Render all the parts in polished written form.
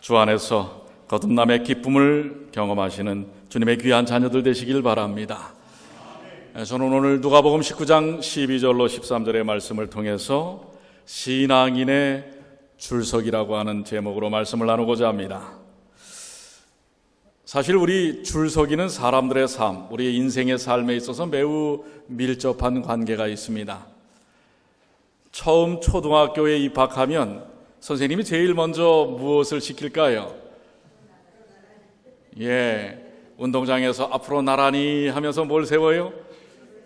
주 안에서 거듭남의 기쁨을 경험하시는 주님의 귀한 자녀들 되시길 바랍니다. 저는 오늘 누가복음 19장 12절로 13절의 말씀을 통해서 신앙인의 줄서기라고 하는 제목으로 말씀을 나누고자 합니다. 사실 우리 줄서기는 사람들의 삶, 우리의 인생의 삶에 있어서 매우 밀접한 관계가 있습니다. 처음 초등학교에 입학하면 선생님이 제일 먼저 무엇을 시킬까요? 운동장에서 앞으로 나란히 하면서 뭘 세워요?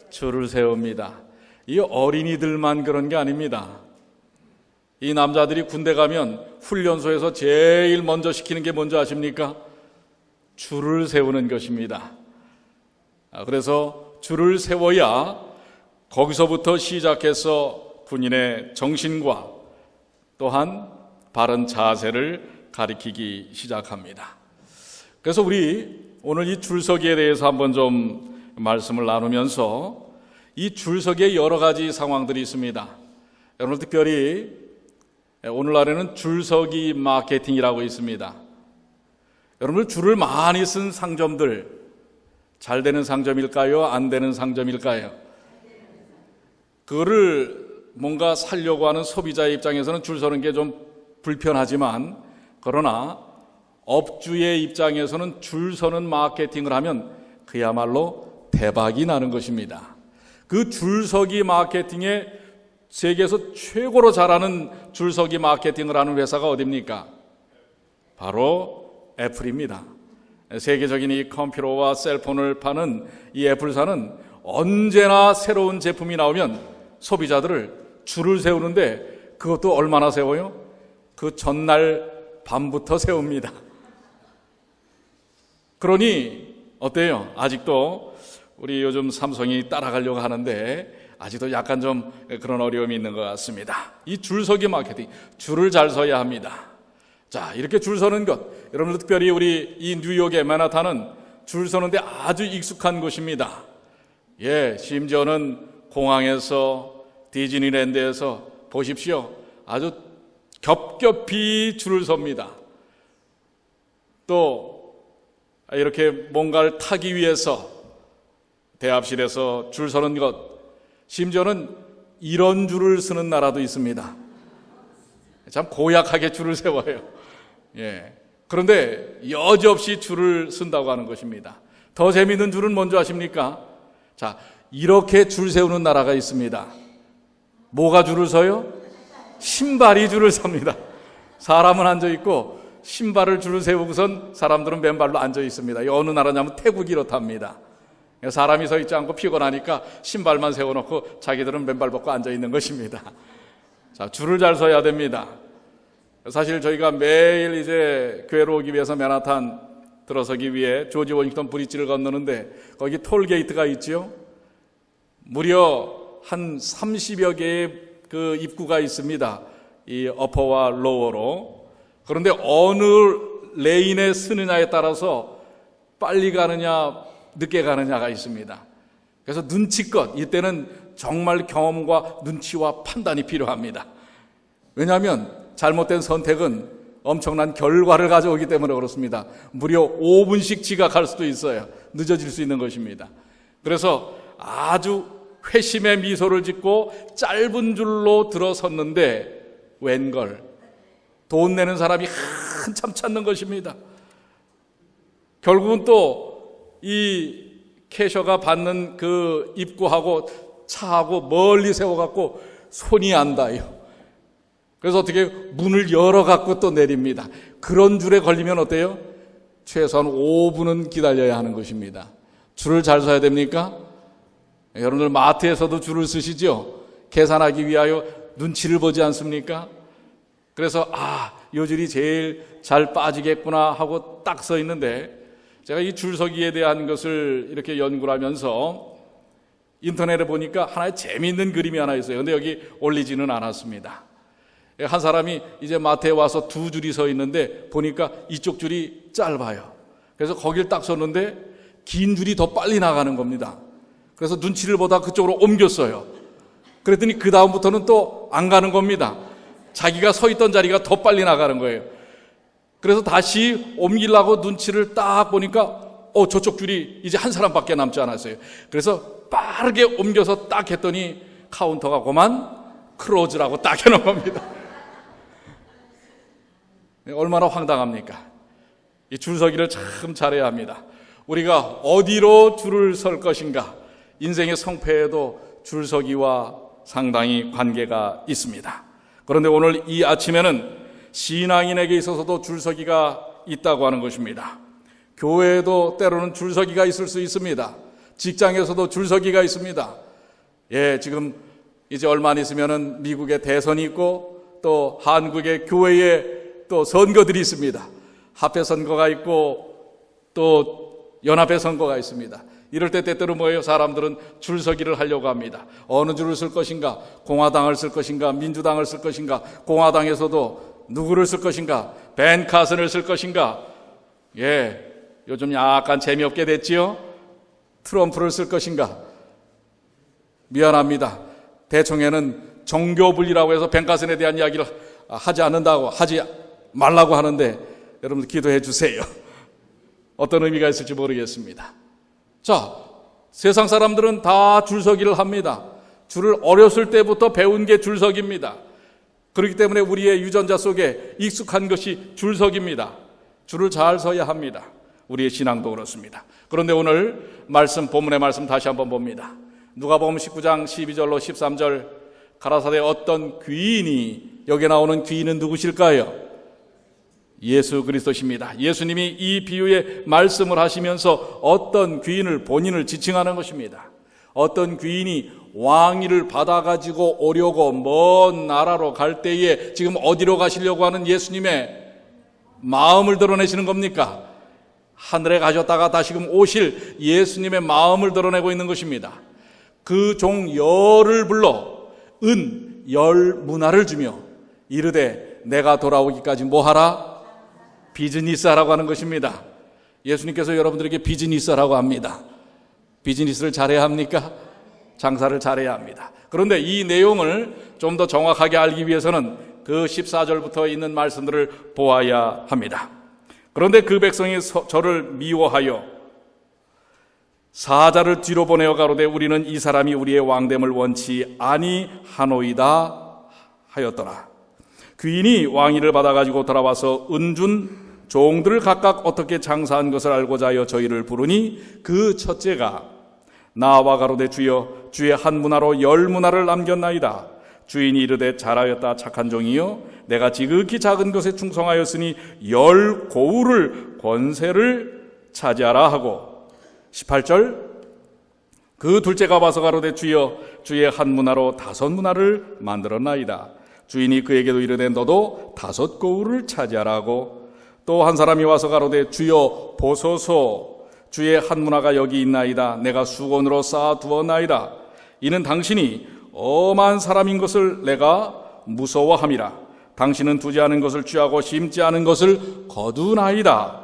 줄을 세웁니다. 이 어린이들만 그런 게 아닙니다. 이 남자들이 군대 가면 훈련소에서 제일 먼저 시키는 게 뭔지 아십니까? 줄을 세우는 것입니다. 그래서 줄을 세워야 거기서부터 시작해서 군인의 정신과 또한 바른 자세를 가리키기 시작합니다. 그래서 우리 오늘 이 줄서기에 대해서 한번 좀 말씀을 나누면서 이 줄서기에 여러 가지 상황들이 있습니다. 오늘 특별히 오늘날에는 줄서기 마케팅이라고 있습니다. 여러분들 줄을 많이 쓴 상점들 잘 되는 상점일까요? 안 되는 상점일까요? 그거를 뭔가 살려고 하는 소비자의 입장에서는 줄 서는 게 좀 불편하지만, 그러나 업주의 입장에서는 줄 서는 마케팅을 하면 그야말로 대박이 나는 것입니다. 그 줄서기 마케팅에 세계에서 최고로 잘하는 줄서기 마케팅을 하는 회사가 어디입니까? 바로 애플입니다. 세계적인 이 컴퓨터와 셀폰을 파는 이 애플사는 언제나 새로운 제품이 나오면 소비자들을 줄을 세우는데 그것도 얼마나 세워요? 그 전날 밤부터 세웁니다. 그러니 어때요? 아직도 우리 요즘 삼성이 따라가려고 하는데 아직도 약간 좀 그런 어려움이 있는 것 같습니다. 이 줄서기 마케팅, 줄을 잘 서야 합니다. 자, 이렇게 줄 서는 것, 여러분들 특별히 우리 이 뉴욕의 맨하탄은 줄 서는데 아주 익숙한 곳입니다. 심지어는 공항에서 디즈니랜드에서 보십시오. 아주 겹겹이 줄을 섭니다. 또 이렇게 뭔가를 타기 위해서 대합실에서 줄 서는 것, 심지어는 이런 줄을 서는 나라도 있습니다. 참 고약하게 줄을 세워요. 그런데 여지없이 줄을 쓴다고 하는 것입니다. 더 재미있는 줄은 뭔지 아십니까? 자, 이렇게 줄 세우는 나라가 있습니다. 뭐가 줄을 서요? 신발이 줄을 섭니다. 사람은 앉아있고 신발을 줄을 세우고선 사람들은 맨발로 앉아있습니다. 어느 나라냐면 태국이 이렇답니다. 사람이 서 있지 않고 피곤하니까 신발만 세워놓고 자기들은 맨발 벗고 앉아있는 것입니다. 자, 줄을 잘 서야 됩니다. 사실 저희가 매일 이제 교회로 오기 위해서 맨하탄 들어서기 위해 조지 워싱턴 브릿지를 건너는데 거기 톨게이트가 있지요. 무려 한 30여 개의 그 입구가 있습니다. 이 어퍼와 로어로. 그런데 어느 레인에 쓰느냐에 따라서 빨리 가느냐 늦게 가느냐가 있습니다. 그래서 눈치껏 이때는 정말 경험과 눈치와 판단이 필요합니다. 왜냐하면 잘못된 선택은 엄청난 결과를 가져오기 때문에 그렇습니다. 무려 5분씩 지각할 수도 있어요. 늦어질 수 있는 것입니다. 그래서 아주 회심의 미소를 짓고 짧은 줄로 들어섰는데 웬걸 돈 내는 사람이 한참 찾는 것입니다. 결국은 또 이 캐셔가 받는 그 입구하고 차하고 멀리 세워갖고 손이 안 닿아요. 그래서 어떻게 문을 열어갖고 또 내립니다. 그런 줄에 걸리면 어때요? 최소한 5분은 기다려야 하는 것입니다. 줄을 잘 서야 됩니까? 여러분들 마트에서도 줄을 쓰시죠? 계산하기 위하여 눈치를 보지 않습니까? 그래서 이 줄이 제일 잘 빠지겠구나 하고 딱 서 있는데, 제가 이 줄서기에 대한 것을 이렇게 연구를 하면서 인터넷에 보니까 하나의 재미있는 그림이 하나 있어요. 근데 여기 올리지는 않았습니다. 한 사람이 이제 마트에 와서 두 줄이 서 있는데 보니까 이쪽 줄이 짧아요. 그래서 거길 딱 섰는데 긴 줄이 더 빨리 나가는 겁니다. 그래서 눈치를 보다 그쪽으로 옮겼어요. 그랬더니 그 다음부터는 또 안 가는 겁니다. 자기가 서 있던 자리가 더 빨리 나가는 거예요. 그래서 다시 옮기려고 눈치를 딱 보니까 저쪽 줄이 이제 한 사람밖에 남지 않았어요. 그래서 빠르게 옮겨서 딱 했더니 카운터가 그만 클로즈라고 딱 해놓은 겁니다. 얼마나 황당합니까? 이 줄서기를 참 잘해야 합니다. 우리가 어디로 줄을 설 것인가, 인생의 성패에도 줄서기와 상당히 관계가 있습니다. 그런데 오늘 이 아침에는 신앙인에게 있어서도 줄서기가 있다고 하는 것입니다. 교회에도 때로는 줄서기가 있을 수 있습니다. 직장에서도 줄서기가 있습니다. 지금 이제 얼마 안 있으면은 미국의 대선이 있고 또 한국의 교회에 또 선거들이 있습니다. 합회 선거가 있고 또 연합회 선거가 있습니다. 이럴 때 때때로 뭐예요? 사람들은 줄서기를 하려고 합니다. 어느 줄을 쓸 것인가? 공화당을 쓸 것인가? 민주당을 쓸 것인가? 공화당에서도 누구를 쓸 것인가? 벤 카슨을 쓸 것인가? 요즘 약간 재미없게 됐지요? 트럼프를 쓸 것인가? 미안합니다. 대총회는 정교분리라고 해서 벤 카슨에 대한 이야기를 하지 말라고 하는데 여러분들 기도해 주세요. 어떤 의미가 있을지 모르겠습니다. 자, 세상 사람들은 다 줄서기를 합니다. 줄을 어렸을 때부터 배운 게 줄서기입니다. 그렇기 때문에 우리의 유전자 속에 익숙한 것이 줄서기입니다. 줄을 잘 서야 합니다. 우리의 신앙도 그렇습니다. 그런데 오늘 본문의 말씀 다시 한번 봅니다. 누가복음 19장 12절로 13절, 가라사대 어떤 귀인이, 여기에 나오는 귀인은 누구실까요? 예수 그리스도십니다. 예수님이 이 비유의 말씀을 하시면서 어떤 귀인을, 본인을 지칭하는 것입니다. 어떤 귀인이 왕위를 받아가지고 오려고 먼 나라로 갈 때에 지금 어디로 가시려고 하는 예수님의 마음을 드러내시는 겁니까? 하늘에 가셨다가 다시금 오실 예수님의 마음을 드러내고 있는 것입니다. 그 종 열을 불러 은 10문화를 주며 이르되 내가 돌아오기까지 뭐하라? 비즈니스 하라고 하는 것입니다. 예수님께서 여러분들에게 비즈니스 하라고 합니다. 비즈니스를 잘해야 합니까? 장사를 잘해야 합니다. 그런데 이 내용을 좀 더 정확하게 알기 위해서는 그 14절부터 있는 말씀들을 보아야 합니다. 그런데 그 백성이 저를 미워하여 사자를 뒤로 보내어 가로되 우리는 이 사람이 우리의 왕됨을 원치 아니하노이다 하였더라. 귀인이 왕위를 받아가지고 돌아와서 은준 종들을 각각 어떻게 장사한 것을 알고자 하여 저희를 부르니 그 첫째가 나와 가로되 주여 주의 한 문화로 10문화를 남겼나이다. 주인이 이르되 잘하였다 착한 종이여 내가 지극히 작은 것에 충성하였으니 10고울을 권세를 차지하라 하고 18절 그 둘째가 와서 가로되 주여 주의 한 문화로 5문화를 만들었나이다. 주인이 그에게도 이르되 너도 5고울을 차지하라 하고 또 한 사람이 와서 가로되 주여 보소서 주의 한 문화가 여기 있나이다. 내가 수건으로 쌓아두었나이다. 이는 당신이 엄한 사람인 것을 내가 무서워함이라. 당신은 두지 않은 것을 취하고 심지 않은 것을 거두나이다.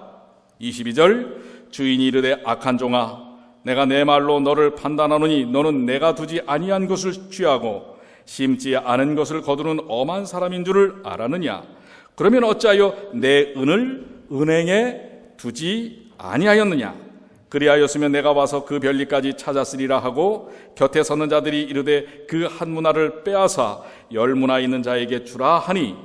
22절 주인이 이르되 악한 종아 내가 내 말로 너를 판단하노니 너는 내가 두지 아니한 것을 취하고 심지 않은 것을 거두는 엄한 사람인 줄을 알았느냐. 그러면 어찌하여 내 은을 은행에 두지 아니하였느냐. 그리하였으면 내가 와서 그 별리까지 찾았으리라 하고 곁에 서는 자들이 이르되 그 한 문화를 빼앗아 10문화 있는 자에게 주라 하니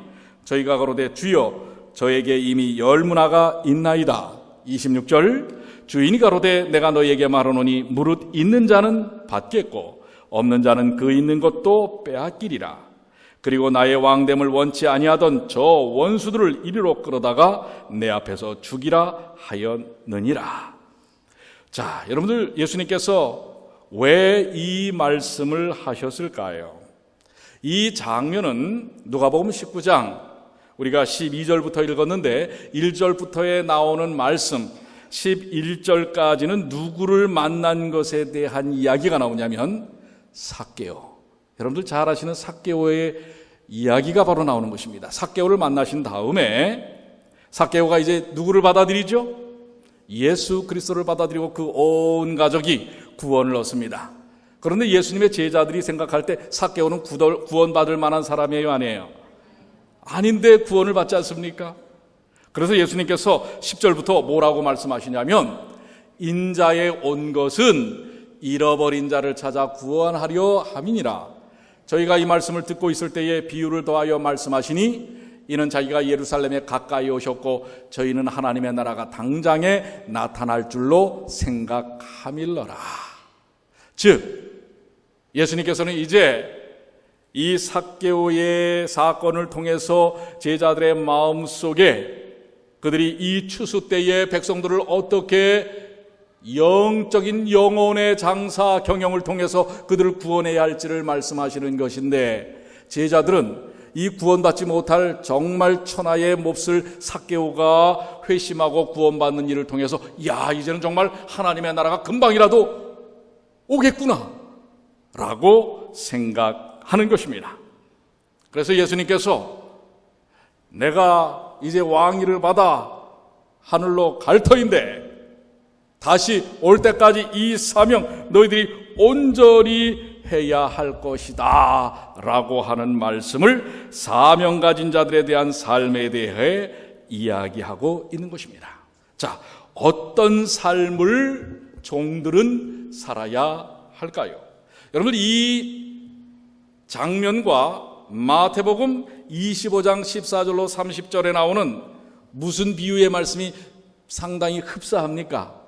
저희가 가로되 주여 저에게 이미 10문화가 있나이다. 26절 주인이 가로되 내가 너에게 말하노니 무릇 있는 자는 받겠고 없는 자는 그 있는 것도 빼앗기리라. 그리고 나의 왕됨을 원치 아니하던 저 원수들을 이리로 끌어다가 내 앞에서 죽이라 하였느니라. 자, 여러분들 예수님께서 왜 이 말씀을 하셨을까요? 이 장면은 누가복음 19장 우리가 12절부터 읽었는데 1절부터에 나오는 말씀 11절까지는 누구를 만난 것에 대한 이야기가 나오냐면 삭개오. 여러분들 잘 아시는 삭개오의 이야기가 바로 나오는 것입니다. 삭개오를 만나신 다음에 삭개오가 이제 누구를 받아들이죠? 예수 그리스도를 받아들이고 그 온 가족이 구원을 얻습니다. 그런데 예수님의 제자들이 생각할 때 삭개오는 구원받을 만한 사람이에요, 아니에요? 아닌데 구원을 받지 않습니까? 그래서 예수님께서 10절부터 뭐라고 말씀하시냐면 인자에 온 것은 잃어버린 자를 찾아 구원하려 함이니라. 저희가 이 말씀을 듣고 있을 때에 비유를 더하여 말씀하시니 이는 자기가 예루살렘에 가까이 오셨고 저희는 하나님의 나라가 당장에 나타날 줄로 생각함일러라. 즉 예수님께서는 이제 이 삭개오의 사건을 통해서 제자들의 마음속에 그들이 이 추수 때에 백성들을 어떻게 영적인 영혼의 장사 경영을 통해서 그들을 구원해야 할지를 말씀하시는 것인데, 제자들은 이 구원받지 못할 정말 천하의 몹쓸 삭개오가 회심하고 구원받는 일을 통해서 야, 이제는 정말 하나님의 나라가 금방이라도 오겠구나 라고 생각하는 것입니다. 그래서 예수님께서 내가 이제 왕위를 받아 하늘로 갈 터인데 다시 올 때까지 이 사명 너희들이 온전히 해야 할 것이다 라고 하는 말씀을 사명 가진 자들에 대한 삶에 대해 이야기하고 있는 것입니다. 자, 어떤 삶을 종들은 살아야 할까요? 여러분, 이 장면과 마태복음 25장 14절로 30절에 나오는 무슨 비유의 말씀이 상당히 흡사합니까?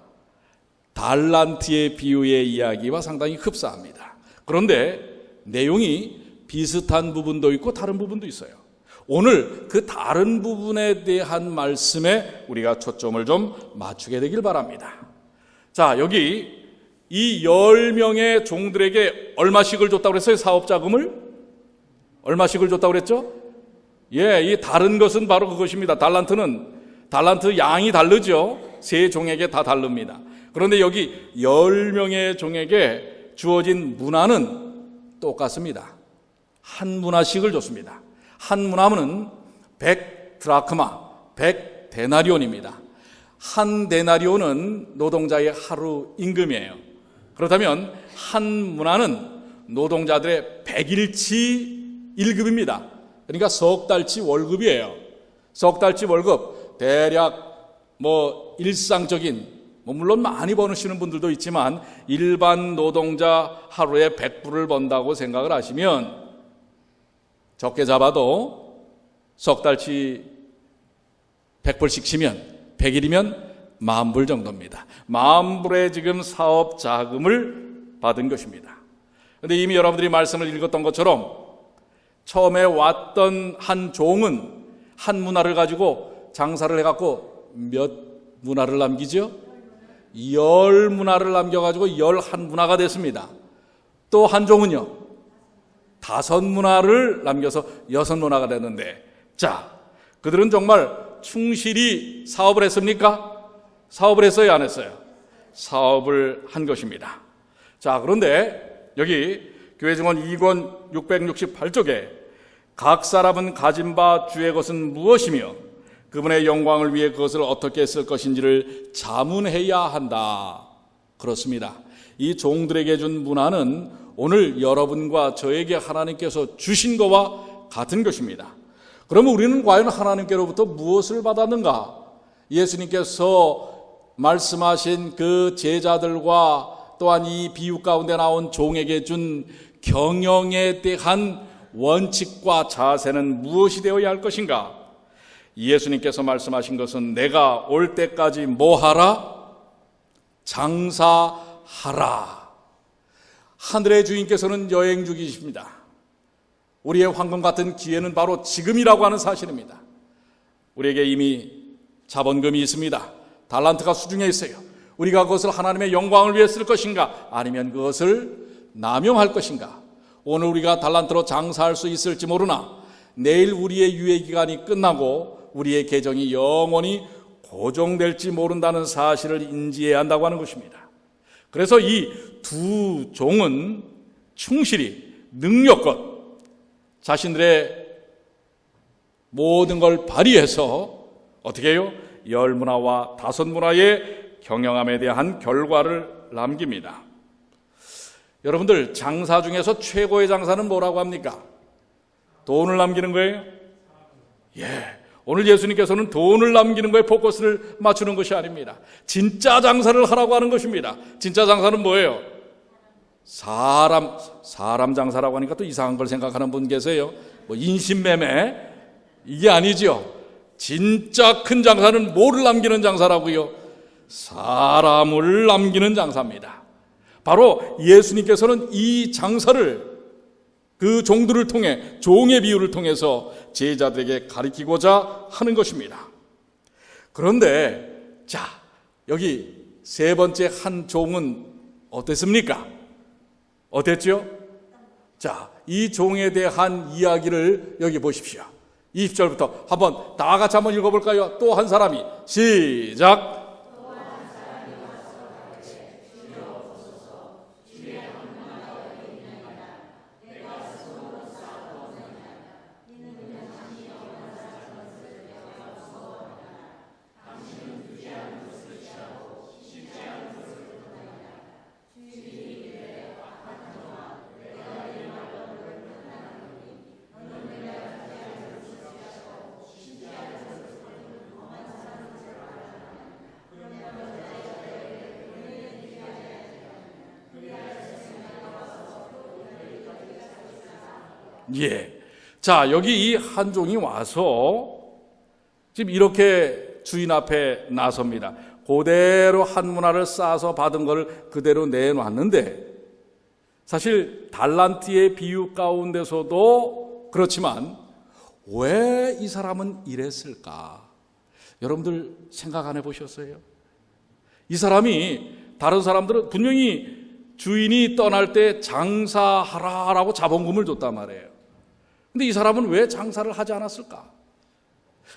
달란트의 비유의 이야기와 상당히 흡사합니다. 그런데 내용이 비슷한 부분도 있고 다른 부분도 있어요. 오늘 그 다른 부분에 대한 말씀에 우리가 초점을 좀 맞추게 되길 바랍니다. 자, 여기 이 10명의 종들에게 얼마씩을 줬다고 그랬어요? 사업자금을? 얼마씩을 줬다고 그랬죠? 예, 이 다른 것은 바로 그것입니다. 달란트 양이 다르죠. 세 종에게 다 다릅니다. 그런데 여기 10명의 종에게 주어진 문화는 똑같습니다. 한 문화씩을 줬습니다. 한 문화는 100드라크마, 100데나리온입니다. 한 데나리온은 노동자의 하루 임금이에요. 그렇다면 한 문화는 노동자들의 100일치 일급입니다. 그러니까 석 달치 월급이에요. 석 달치 월급, 대략 일상적인, 물론 많이 버시는 분들도 있지만 일반 노동자 하루에 100불을 번다고 생각을 하시면 적게 잡아도 석 달치 100불씩 치면 100일이면 10,000불 정도입니다. 10,000불의 지금 사업 자금을 받은 것입니다. 그런데 이미 여러분들이 말씀을 읽었던 것처럼 처음에 왔던 한 종은 한 문화를 가지고 장사를 해갖고 몇 문화를 남기죠? 10문화를 남겨가지고 11문화가 됐습니다. 또 한 종은요, 5문화를 남겨서 6문화가 됐는데, 자, 그들은 정말 충실히 사업을 했습니까? 사업을 했어요, 안 했어요? 사업을 한 것입니다. 자, 그런데 여기 교회 증언 2권 668쪽에 각 사람은 가진 바 주의 것은 무엇이며 그분의 영광을 위해 그것을 어떻게 쓸 것인지를 자문해야 한다. 그렇습니다. 이 종들에게 준 문화는 오늘 여러분과 저에게 하나님께서 주신 것과 같은 것입니다. 그러면 우리는 과연 하나님께로부터 무엇을 받았는가? 예수님께서 말씀하신 그 제자들과 또한 이 비유 가운데 나온 종에게 준 경영에 대한 원칙과 자세는 무엇이 되어야 할 것인가? 예수님께서 말씀하신 것은 내가 올 때까지 뭐 하라? 장사하라. 하늘의 주인께서는 여행 중이십니다. 우리의 황금 같은 기회는 바로 지금이라고 하는 사실입니다. 우리에게 이미 자본금이 있습니다. 달란트가 수중에 있어요. 우리가 그것을 하나님의 영광을 위해 쓸 것인가, 아니면 그것을 남용할 것인가? 오늘 우리가 달란트로 장사할 수 있을지 모르나 내일 우리의 유예기간이 끝나고 우리의 계정이 영원히 고정될지 모른다는 사실을 인지해야 한다고 하는 것입니다. 그래서 이 두 종은 충실히 능력껏 자신들의 모든 걸 발휘해서 어떻게 해요? 10문화와 5문화의 경영함에 대한 결과를 남깁니다. 여러분들, 장사 중에서 최고의 장사는 뭐라고 합니까? 돈을 남기는 거예요? 예. 오늘 예수님께서는 돈을 남기는 거에 포커스를 맞추는 것이 아닙니다. 진짜 장사를 하라고 하는 것입니다. 진짜 장사는 뭐예요? 사람 장사라고 하니까 또 이상한 걸 생각하는 분 계세요. 뭐 인신매매, 이게 아니죠. 진짜 큰 장사는 뭐를 남기는 장사라고요? 사람을 남기는 장사입니다. 바로 예수님께서는 이 장사를 그 종들을 통해, 종의 비유를 통해서 제자들에게 가르치고자 하는 것입니다. 그런데 자, 여기 세 번째 한 종은 어땠습니까? 어땠죠? 자, 이 종에 대한 이야기를 여기 보십시오. 20절부터 한번 다 같이 한번 읽어볼까요? 또 한 사람이 시작. 예. 자, 여기 이 한 종이 와서 지금 이렇게 주인 앞에 나섭니다. 그대로 한 문화를 싸서 받은 걸 그대로 내놨는데, 사실 달란트의 비유 가운데서도 그렇지만 왜 이 사람은 이랬을까? 여러분들 생각 안 해보셨어요? 이 사람이, 다른 사람들은 분명히 주인이 떠날 때 장사하라라고 자본금을 줬단 말이에요. 근데 이 사람은 왜 장사를 하지 않았을까?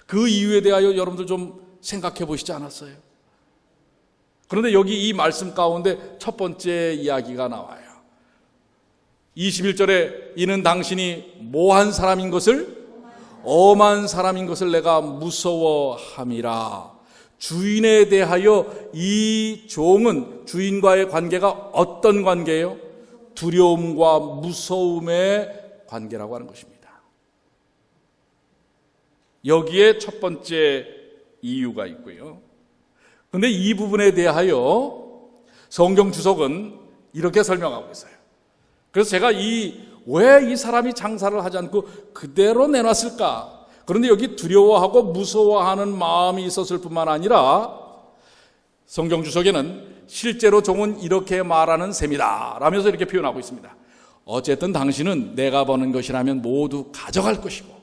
그 이유에 대하여 여러분들 좀 생각해 보시지 않았어요? 그런데 여기 이 말씀 가운데 첫 번째 이야기가 나와요. 21절에 이는 당신이 모한 사람인 것을, 엄한 사람인 것을 내가 무서워함이라. 주인에 대하여 이 종은 주인과의 관계가 어떤 관계예요? 두려움과 무서움의 관계라고 하는 것입니다. 여기에 첫 번째 이유가 있고요. 그런데 이 부분에 대하여 성경 주석은 이렇게 설명하고 있어요. 그래서 제가 왜 이 사람이 장사를 하지 않고 그대로 내놨을까? 그런데 여기 두려워하고 무서워하는 마음이 있었을 뿐만 아니라 성경 주석에는 실제로 종은 이렇게 말하는 셈이다 라면서 이렇게 표현하고 있습니다. 어쨌든 당신은 내가 버는 것이라면 모두 가져갈 것이고,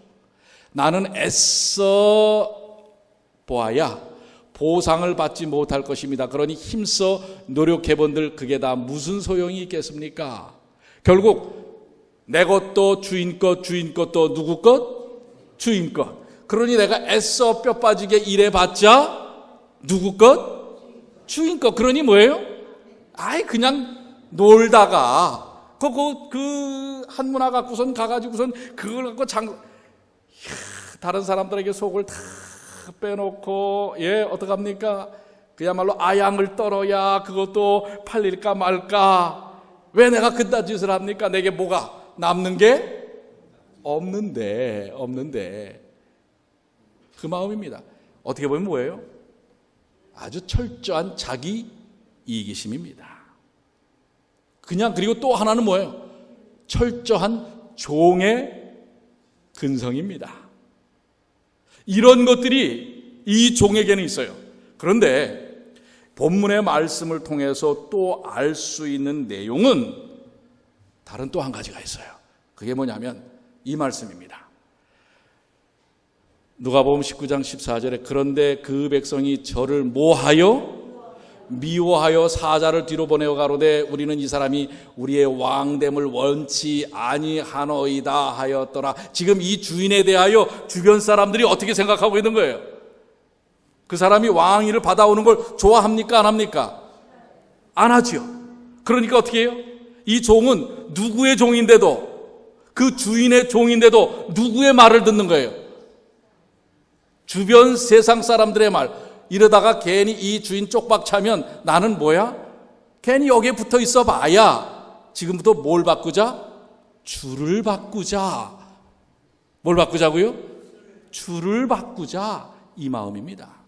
나는 애써 보아야 보상을 받지 못할 것입니다. 그러니 힘써 노력해본들 그게 다 무슨 소용이 있겠습니까? 결국 내 것도 주인 것, 주인 것도 누구 것? 주인 것. 그러니 내가 애써 뼈 빠지게 일해봤자 누구 것? 주인 것. 그러니 뭐예요? 그냥 놀다가 그 한문화 갖고선 가가지고선 그걸 갖고 다른 사람들에게 속을 다 빼놓고, 어떡합니까? 그야말로 아양을 떨어야 그것도 팔릴까 말까. 왜 내가 그딴 짓을 합니까? 내게 뭐가 남는 게 없는데 그 마음입니다. 어떻게 보면 뭐예요? 아주 철저한 자기 이기심입니다. 그리고 또 하나는 뭐예요? 철저한 종의 근성입니다. 이런 것들이 이 종에게는 있어요. 그런데 본문의 말씀을 통해서 또 알 수 있는 내용은 다른 또 한 가지가 있어요. 그게 뭐냐면 이 말씀입니다. 누가복음 19장 14절에 그런데 그 백성이 저를 미워하여 사자를 뒤로 보내어 가로되 우리는 이 사람이 우리의 왕됨을 원치 아니하노이다 하였더라. 지금 이 주인에 대하여 주변 사람들이 어떻게 생각하고 있는 거예요? 그 사람이 왕위를 받아오는 걸 좋아합니까? 안 합니까? 안 하죠. 그러니까 어떻게 해요? 이 종은 누구의 종인데도, 그 주인의 종인데도 누구의 말을 듣는 거예요? 주변 세상 사람들의 말. 이러다가 괜히 이 주인 쪽박 차면 나는 뭐야? 괜히 여기에 붙어 있어 봐야 지금부터 뭘 바꾸자? 줄을 바꾸자. 뭘 바꾸자고요? 줄을 바꾸자, 이 마음입니다.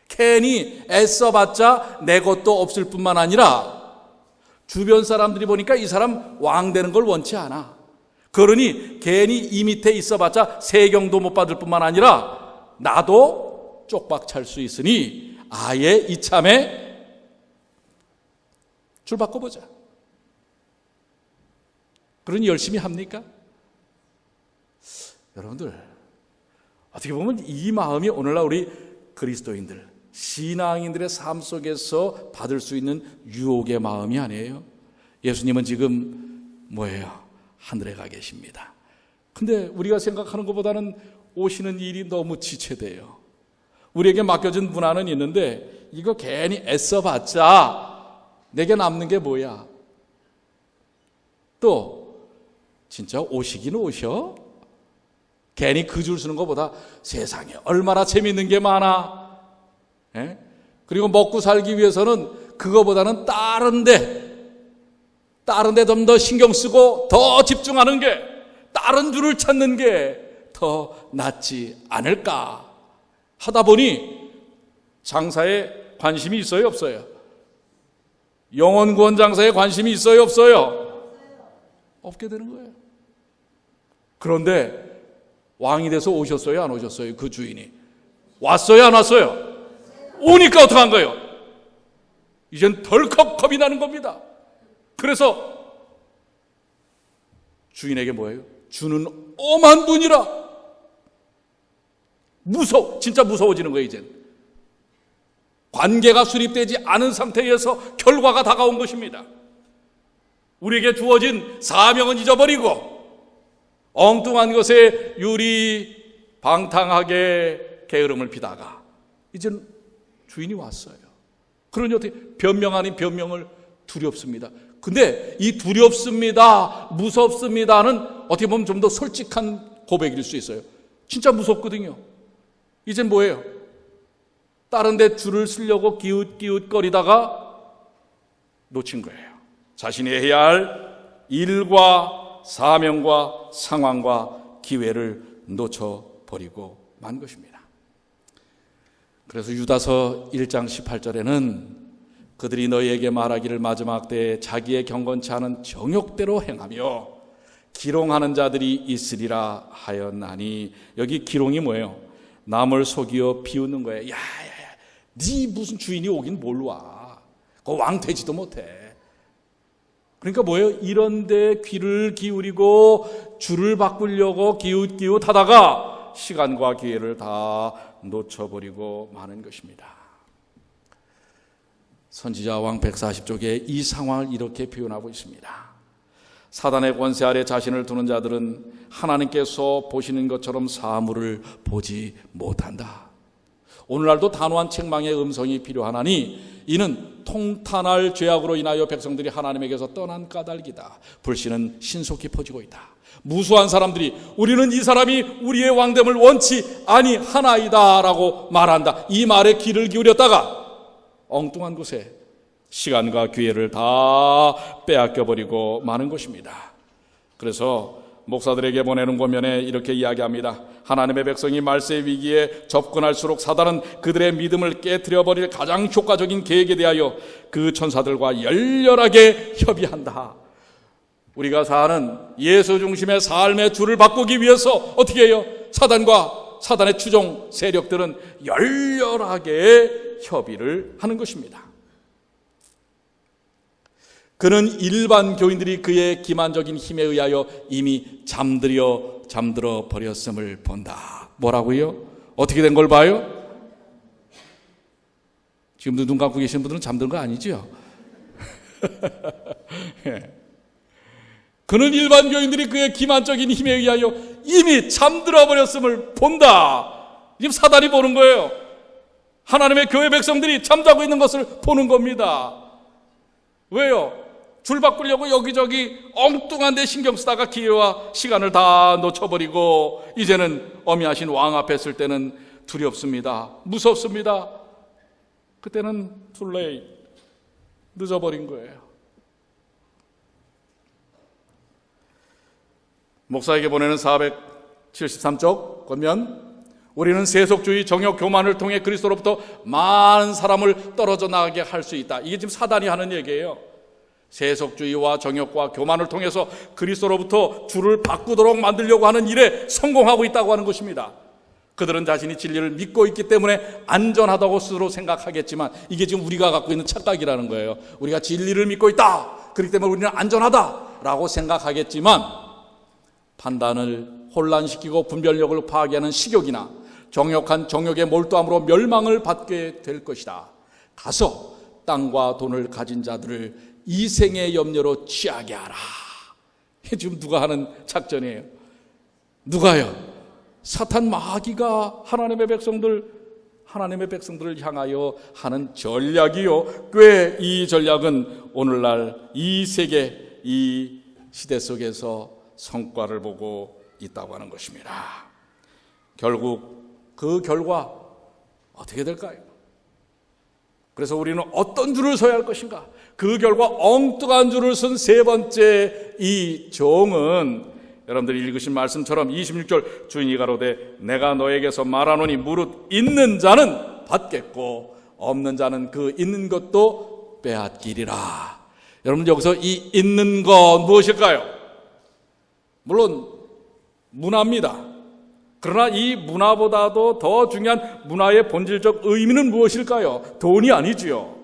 괜히 애써봤자 내 것도 없을 뿐만 아니라 주변 사람들이 보니까 이 사람 왕 되는 걸 원치 않아. 그러니 괜히 이 밑에 있어봤자 세경도 못 받을 뿐만 아니라 나도 쪽박 찰 수 있으니 아예 이참에 줄 바꿔보자. 그러니 열심히 합니까? 여러분들, 어떻게 보면 이 마음이 오늘날 우리 그리스도인들, 신앙인들의 삶 속에서 받을 수 있는 유혹의 마음이 아니에요. 예수님은 지금 뭐예요? 하늘에 가 계십니다. 근데 우리가 생각하는 것보다는 오시는 일이 너무 지체돼요. 우리에게 맡겨진 문화는 있는데 이거 괜히 애써봤자 내게 남는 게 뭐야? 또 진짜 오시긴 오셔? 괜히 그 줄 서는 것보다 세상에 얼마나 재밌는 게 많아. 예? 그리고 먹고 살기 위해서는 그거보다는 다른 데 좀 더 신경 쓰고 더 집중하는 게, 다른 줄을 찾는 게 더 낫지 않을까 하다 보니 장사에 관심이 있어요, 없어요? 영혼 구원 장사에 관심이 있어요, 없어요? 없게 되는 거예요. 그런데 왕이 돼서 오셨어요, 안 오셨어요? 그 주인이 왔어요, 안 왔어요? 오니까 어떡한 거예요? 이젠 덜컥 겁이 나는 겁니다. 그래서 주인에게 뭐예요? 주는 엄한 분이라. 진짜 무서워지는 거예요. 이젠 관계가 수립되지 않은 상태에서 결과가 다가온 것입니다. 우리에게 주어진 사명은 잊어버리고 엉뚱한 것에 유리방탕하게 게으름을 피다가 이젠 주인이 왔어요. 그러니 어떻게 변명 아닌 변명을 두렵습니다. 근데 이 두렵습니다, 무섭습니다는 어떻게 보면 좀 더 솔직한 고백일 수 있어요. 진짜 무섭거든요. 이젠 뭐예요? 다른 데 줄을 쓰려고 기웃기웃거리다가 놓친 거예요. 자신이 해야 할 일과 사명과 상황과 기회를 놓쳐버리고 만 것입니다. 그래서 유다서 1장 18절에는 그들이 너희에게 말하기를 마지막 때에 자기의 경건치 않은 정욕대로 행하며 기롱하는 자들이 있으리라 하였나니, 여기 기롱이 뭐예요? 남을 속이어 비웃는 거예요. 야야야, 네 무슨 주인이 오긴 뭘 와? 그 왕 되지도 못해. 그러니까 뭐예요? 이런 데 귀를 기울이고 줄을 바꾸려고 기웃기웃 하다가 시간과 기회를 다 놓쳐버리고 마는 것입니다. 선지자 왕 140쪽에 이 상황을 이렇게 표현하고 있습니다. 사단의 권세 아래 자신을 두는 자들은 하나님께서 보시는 것처럼 사물을 보지 못한다. 오늘날도 단호한 책망의 음성이 필요하나니 이는 통탄할 죄악으로 인하여 백성들이 하나님에게서 떠난 까닭이다. 불신은 신속히 퍼지고 있다. 무수한 사람들이 우리는 이 사람이 우리의 왕됨을 원치 아니하나이다 라고 말한다. 이 말에 귀를 기울였다가 엉뚱한 곳에 시간과 기회를 다 빼앗겨버리고 마는 것입니다. 그래서 목사들에게 보내는 권면에 이렇게 이야기합니다. 하나님의 백성이 말세의 위기에 접근할수록 사단은 그들의 믿음을 깨트려버릴 가장 효과적인 계획에 대하여 그 천사들과 열렬하게 협의한다. 우리가 사는 예수 중심의 삶의 줄을 바꾸기 위해서 어떻게 해요? 사단과 사단의 추종 세력들은 열렬하게 협의를 하는 것입니다. 그는 일반 교인들이 그의 기만적인 힘에 의하여 이미 잠들어 버렸음을 본다. 뭐라고요? 어떻게 된 걸 봐요? 지금도 눈 감고 계신 분들은 잠든 거 아니죠? 그는 일반 교인들이 그의 기만적인 힘에 의하여 이미 잠들어 버렸음을 본다. 지금 사단이 보는 거예요. 하나님의 교회 백성들이 잠자고 있는 것을 보는 겁니다. 왜요? 줄 바꾸려고 여기저기 엉뚱한 데 신경 쓰다가 기회와 시간을 다 놓쳐버리고 이제는 어미하신 왕 앞에 설 때는 두렵습니다. 무섭습니다. 그때는 too late. 늦어버린 거예요. 목사에게 보내는 473쪽 권면 우리는 세속주의 정욕 교만을 통해 그리스도로부터 많은 사람을 떨어져 나가게 할 수 있다. 이게 지금 사단이 하는 얘기예요. 세속주의와 정욕과 교만을 통해서 그리스도로부터 주를 바꾸도록 만들려고 하는 일에 성공하고 있다고 하는 것입니다. 그들은 자신이 진리를 믿고 있기 때문에 안전하다고 스스로 생각하겠지만 이게 지금 우리가 갖고 있는 착각이라는 거예요. 우리가 진리를 믿고 있다, 그렇기 때문에 우리는 안전하다라고 생각하겠지만 판단을 혼란시키고 분별력을 파괴하는 식욕이나 정욕한 정욕에 몰두함으로 멸망을 받게 될 것이다. 가서 땅과 돈을 가진 자들을 이생의 염려로 취하게 하라. 이게 지금 누가 하는 작전이에요? 누가요? 사탄 마귀가 하나님의 백성들을 향하여 하는 전략이요. 꽤 이 전략은 오늘날 이 세계, 이 시대 속에서 성과를 보고 있다고 하는 것입니다. 결국 그 결과 어떻게 될까요? 그래서 우리는 어떤 줄을 서야 할 것인가? 그 결과 엉뚱한 줄을 쓴 세 번째 이 종은 여러분들이 읽으신 말씀처럼 26절 주인이 가로되 내가 너에게서 말하노니 무릇 있는 자는 받겠고 없는 자는 그 있는 것도 빼앗기리라. 여러분 여기서 이 있는 것 무엇일까요? 물론 문화입니다. 그러나 이 문화보다도 더 중요한 문화의 본질적 의미는 무엇일까요? 돈이 아니지요.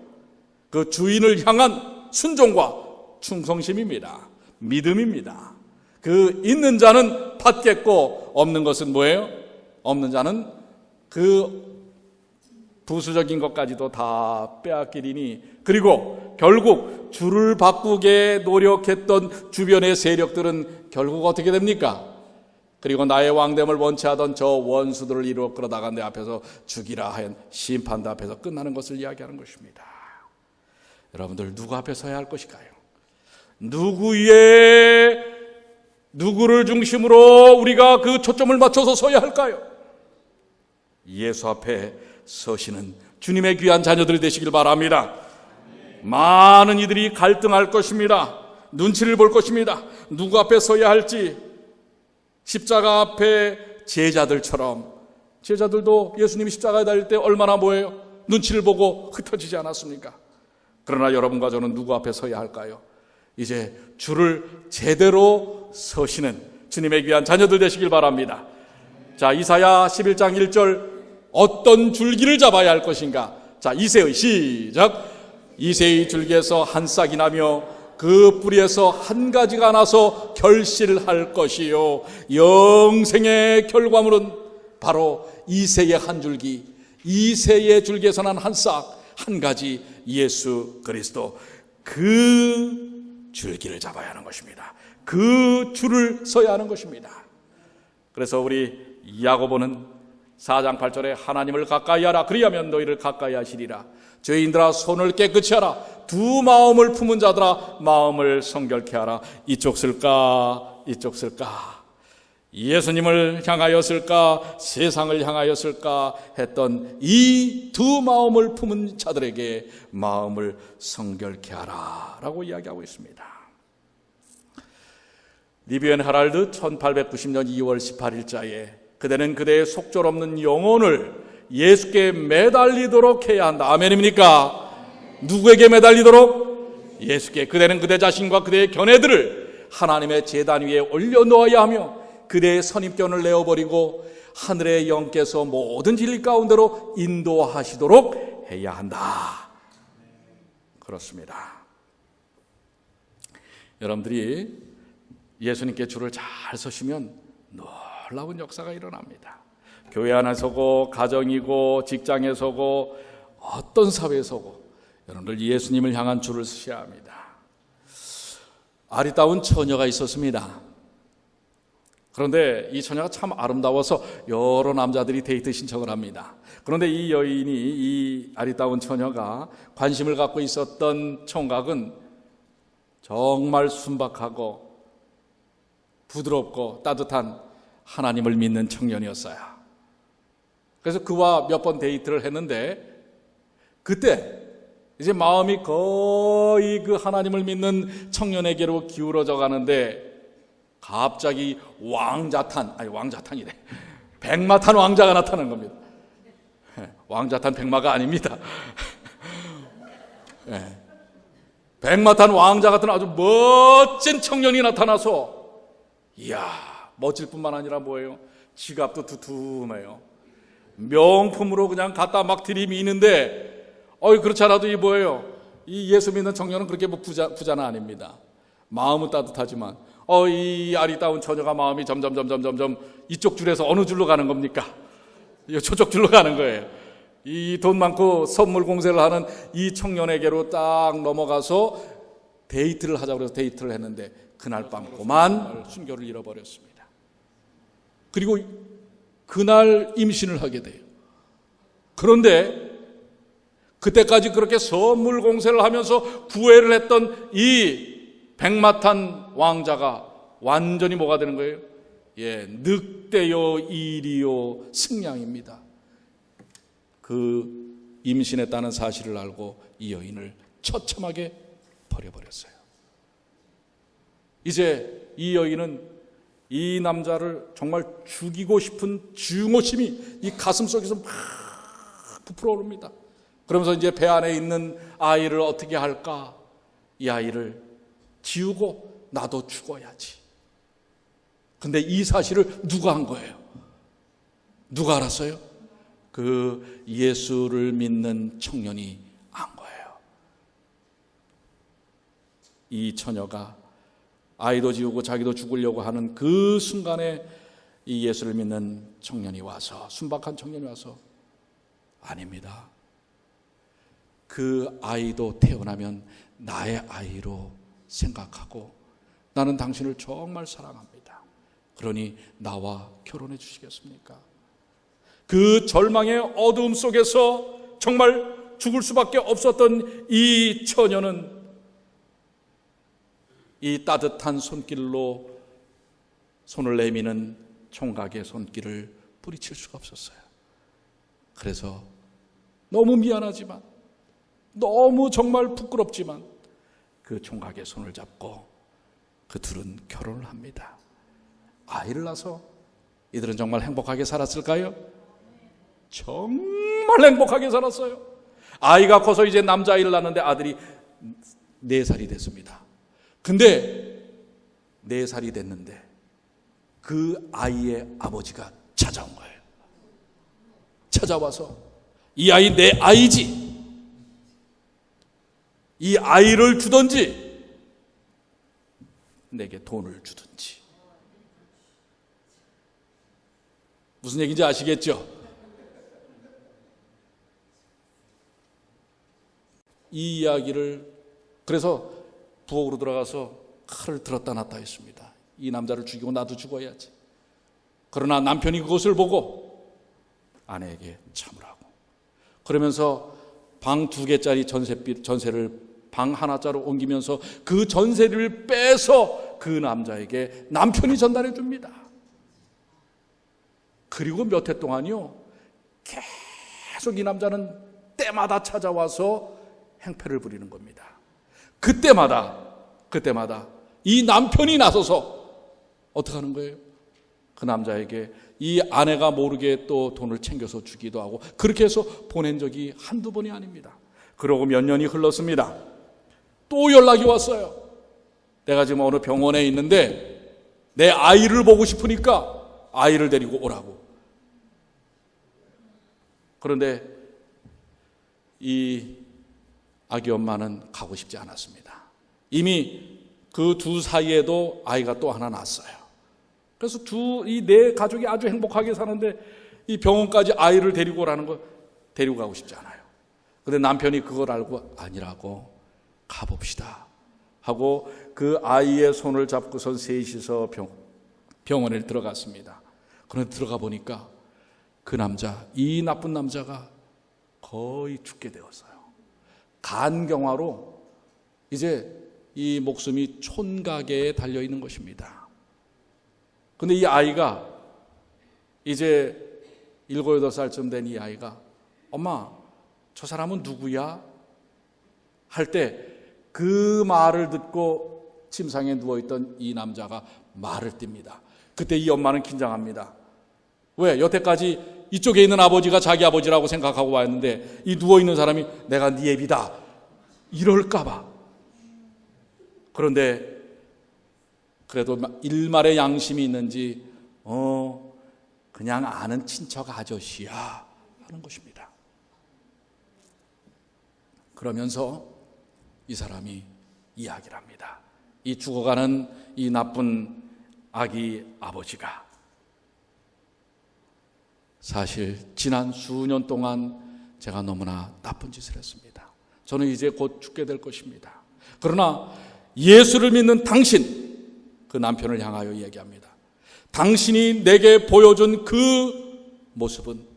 그 주인을 향한 순종과 충성심입니다. 믿음입니다. 그 있는 자는 받겠고 없는 것은 뭐예요? 없는 자는 그 부수적인 것까지도 다 빼앗기리니, 그리고 결국 주를 바꾸게 노력했던 주변의 세력들은 결국 어떻게 됩니까? 그리고 나의 왕됨을 원치 하던 저 원수들을 이루어 끌어다가 내 앞에서 죽이라 하연 심판대 앞에서 끝나는 것을 이야기하는 것입니다. 여러분들 누구 앞에 서야 할 것일까요? 누구를 중심으로 우리가 그 초점을 맞춰서 서야 할까요? 예수 앞에 서시는 주님의 귀한 자녀들이 되시길 바랍니다. 많은 이들이 갈등할 것입니다. 눈치를 볼 것입니다. 누구 앞에 서야 할지. 십자가 앞에 제자들처럼, 제자들도 예수님이 십자가에 달릴 때 얼마나 뭐예요? 눈치를 보고 흩어지지 않았습니까? 그러나 여러분과 저는 누구 앞에 서야 할까요? 이제 주를 제대로 서시는 주님의 귀한 자녀들 되시길 바랍니다. 자, 이사야 11장 1절 어떤 줄기를 잡아야 할 것인가? 자, 이새의 시작. 이새의 줄기에서 한 싹이 나며 그 뿌리에서 한 가지가 나서 결실할 것이요 영생의 결과물은 바로 이새의 한 줄기, 이새의 줄기에서 난 한 싹, 한 가지 예수 그리스도, 그 줄기를 잡아야 하는 것입니다. 그 줄을 서야 하는 것입니다. 그래서 우리 야고보는 4장 8절에 하나님을 가까이 하라 그리하면 너희를 가까이 하시리라. 죄인들아 손을 깨끗이 하라. 두 마음을 품은 자들아 마음을 성결케 하라. 이쪽 쓸까 이쪽 쓸까, 예수님을 향하였을까 세상을 향하였을까 했던 이 두 마음을 품은 자들에게 마음을 성결케 하라 라고 이야기하고 있습니다. 리비언 헤럴드 1890년 2월 18일자에 그대는 그대의 속절없는 영혼을 예수께 매달리도록 해야 한다. 아멘입니까? 누구에게 매달리도록? 예수께. 그대는 그대 자신과 그대의 견해들을 하나님의 제단 위에 올려놓아야 하며 그대의 선입견을 내어버리고 하늘의 영께서 모든 진리 가운데로 인도하시도록 해야 한다. 그렇습니다. 여러분들이 예수님께 줄을 잘 서시면 놀라운 역사가 일어납니다. 교회 안에 서고 가정이고 직장에 서고 어떤 사회에 서고 여러분들 예수님을 향한 줄을 서셔야 합니다. 아리따운 처녀가 있었습니다. 그런데 이 처녀가 참 아름다워서 여러 남자들이 데이트 신청을 합니다. 그런데 이 여인이, 이 아리따운 처녀가 관심을 갖고 있었던 총각은 정말 순박하고 부드럽고 따뜻한 하나님을 믿는 청년이었어요. 그래서 그와 몇 번 데이트를 했는데 그때 이제 마음이 거의 그 하나님을 믿는 청년에게로 기울어져 가는데 갑자기 왕자탄이래. 백마 탄 왕자가 나타난 겁니다. 왕자 탄 백마가 아닙니다. 백마 탄 왕자 같은 아주 멋진 청년이 나타나서, 이야, 멋질 뿐만 아니라 뭐예요? 지갑도 두툼해요. 명품으로 그냥 갖다 막 들이미는데, 그렇지 않아도 이 뭐예요? 이 예수 믿는 청년은 그렇게 뭐 부자는 아닙니다. 마음은 따뜻하지만, 이 아리따운 처녀가 마음이 점점 이쪽 줄에서 어느 줄로 가는 겁니까? 저쪽 줄로 가는 거예요. 이 돈 많고 선물 공세를 하는 이 청년에게로 딱 넘어가서 데이트를 하자고 해서 데이트를 했는데, 그날 밤 그만 순교를 잃어버렸습니다. 그리고 그날 임신을 하게 돼요. 그런데 그때까지 그렇게 선물 공세를 하면서 구애를 했던 이 백마탄 왕자가 완전히 뭐가 되는 거예요? 늑대요 일이요 승냥입니다. 그 임신했다는 사실을 알고 이 여인을 처참하게 버려버렸어요. 이제 이 여인은 이 남자를 정말 죽이고 싶은 증오심이 이 가슴 속에서 막 부풀어 오릅니다. 그러면서 이제 배 안에 있는 아이를 어떻게 할까? 이 아이를 지우고 나도 죽어야지. 근데 이 사실을 누가 한 거예요? 누가 알았어요? 그 예수를 믿는 청년이 한 거예요. 이 처녀가 아이도 지우고 자기도 죽으려고 하는 그 순간에 이 예수를 믿는 청년이 와서, 순박한 청년이 와서, 아닙니다. 그 아이도 태어나면 나의 아이로 생각하고 나는 당신을 정말 사랑합니다. 그러니 나와 결혼해 주시겠습니까? 그 절망의 어두움 속에서 정말 죽을 수밖에 없었던 이 처녀는 이 따뜻한 손길로 손을 내미는 총각의 손길을 뿌리칠 수가 없었어요. 그래서 너무 미안하지만, 너무 정말 부끄럽지만 그 총각의 손을 잡고 그 둘은 결혼을 합니다. 아이를 낳아서 이들은 정말 행복하게 살았을까요? 정말 행복하게 살았어요. 아이가 커서 이제 남자아이를 낳았는데 아들이 4살이 됐습니다. 근데 4살이 됐는데 그 아이의 아버지가 찾아온 거예요. 찾아와서 이 아이 내 아이지, 이 아이를 주든지 내게 돈을 주든지. 무슨 얘기인지 아시겠죠? 이 이야기를, 그래서 부엌으로 들어가서 칼을 들었다 놨다 했습니다. 이 남자를 죽이고 나도 죽어야지. 그러나 남편이 그것을 보고 아내에게 참으라고, 그러면서 방 2개짜리 전세를 방 하나짜리 옮기면서 그 전세를 빼서 그 남자에게 남편이 전달해 줍니다. 그리고 몇 해 동안요, 계속 이 남자는 때마다 찾아와서 행패를 부리는 겁니다. 그때마다 이 남편이 나서서 어떻게 하는 거예요? 그 남자에게 이 아내가 모르게 또 돈을 챙겨서 주기도 하고, 그렇게 해서 보낸 적이 한두 번이 아닙니다. 그러고 몇 년이 흘렀습니다. 또 연락이 왔어요. 내가 지금 어느 병원에 있는데 내 아이를 보고 싶으니까 아이를 데리고 오라고. 그런데 이 아기 엄마는 가고 싶지 않았습니다. 이미 그 두 사이에도 아이가 또 하나 낳았어요. 그래서 이 네 가족이 아주 행복하게 사는데 이 병원까지 아이를 데리고 오라는 거, 데리고 가고 싶지 않아요. 그런데 남편이 그걸 알고 아니라고, 가봅시다 하고 그 아이의 손을 잡고선 셋이서 병원에 들어갔습니다. 그런데 들어가 보니까 그 남자, 이 나쁜 남자가 거의 죽게 되었어요. 간경화로 이제 이 목숨이 촌각에 달려있는 것입니다. 그런데 이 아이가 이제 7, 8살쯤 된 이 아이가, 엄마, 저 사람은 누구야? 할 때 그 말을 듣고 침상에 누워있던 이 남자가 말을 띱니다. 그때 이 엄마는 긴장합니다. 왜? 여태까지 이쪽에 있는 아버지가 자기 아버지라고 생각하고 왔는데 이 누워있는 사람이 내가 네 애비다 이럴까봐. 그런데 그래도 일말의 양심이 있는지 그냥 아는 친척 아저씨야 하는 것입니다. 그러면서 이 사람이 이야기를 합니다. 이 죽어가는 이 나쁜 아기 아버지가 사실 지난 수년 동안 제가 너무나 나쁜 짓을 했습니다. 저는 이제 곧 죽게 될 것입니다. 그러나 예수를 믿는 당신, 그 남편을 향하여 얘기합니다. 당신이 내게 보여준 그 모습은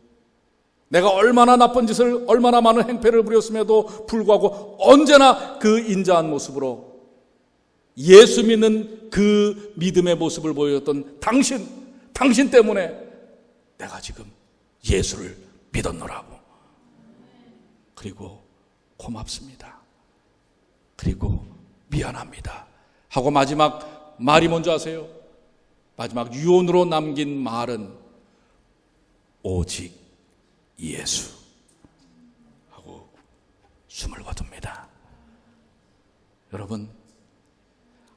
내가 얼마나 나쁜 짓을, 얼마나 많은 행패를 부렸음에도 불구하고 언제나 그 인자한 모습으로 예수 믿는 그 믿음의 모습을 보여줬던 당신 때문에 내가 지금 예수를 믿었노라고. 그리고 고맙습니다. 그리고 미안합니다. 하고 마지막 말이 뭔지 아세요? 마지막 유언으로 남긴 말은 오직 예수 하고 숨을 거둡니다. 여러분,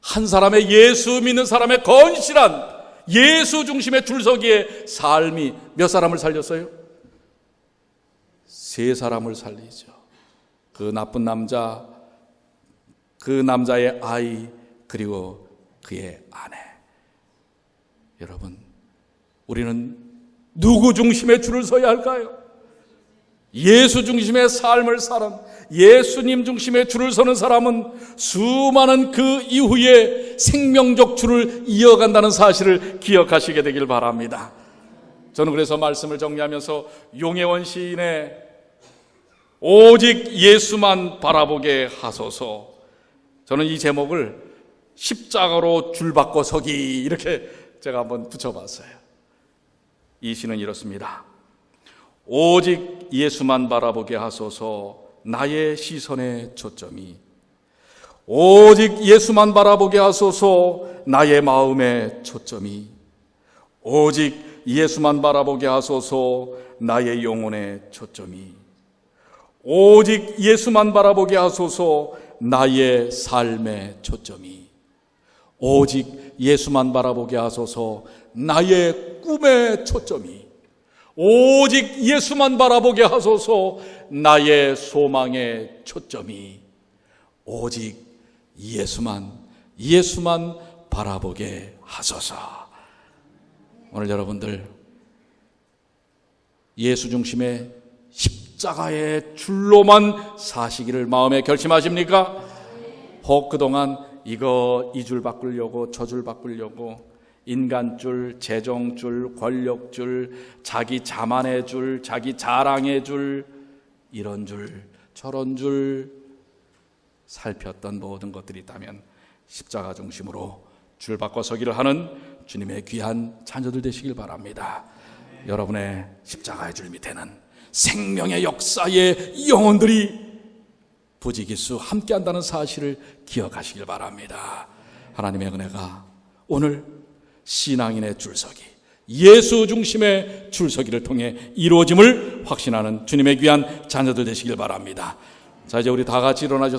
한 사람의 예수 믿는 사람의 건실한 예수 중심의 줄서기의 삶이 몇 사람을 살렸어요? 3사람을 살리죠. 그 나쁜 남자, 그 남자의 아이, 그리고 그의 아내. 여러분, 우리는 누구 중심의 줄을 서야 할까요? 예수 중심의 삶을 사는, 예수님 중심의 줄을 서는 사람은 수많은 그 이후에 생명적 줄을 이어간다는 사실을 기억하시게 되길 바랍니다. 저는 그래서 말씀을 정리하면서 용혜원 시인의 오직 예수만 바라보게 하소서, 저는 이 제목을 십자가로 줄 바꿔 서기 이렇게 제가 한번 붙여봤어요. 이 시는 이렇습니다. 오직 예수만 바라보게 하소서, 나의 시선의 초점이. 오직 예수만 바라보게 하소서, 나의 마음의 초점이. 오직 예수만 바라보게 하소서, 나의 영혼의 초점이. 오직 예수만 바라보게 하소서, 나의 삶의 초점이. 오직 예수만 바라보게 하소서, 나의 꿈의 초점이. 오직 예수만 바라보게 하소서, 나의 소망의 초점이. 오직 예수만 바라보게 하소서. 오늘 여러분들 예수 중심의 십자가의 줄로만 사시기를 마음에 결심하십니까? 혹 그동안 이 줄 바꾸려고 저 줄 바꾸려고 인간줄, 재정줄, 권력줄, 자기 자만의 줄, 자기 자랑의 줄, 이런 줄, 저런 줄 살폈던 모든 것들이 있다면 십자가 중심으로 줄 바꿔 서기를 하는 주님의 귀한 자녀들 되시길 바랍니다. 여러분의 십자가의 줄 밑에는 생명의 역사의 영혼들이 부지기수 함께한다는 사실을 기억하시길 바랍니다. 하나님의 은혜가 오늘 신앙인의 줄서기, 예수 중심의 줄서기를 통해 이루어짐을 확신하는 주님의 귀한 자녀들 되시길 바랍니다. 자, 이제 우리 다 같이 일어나셔서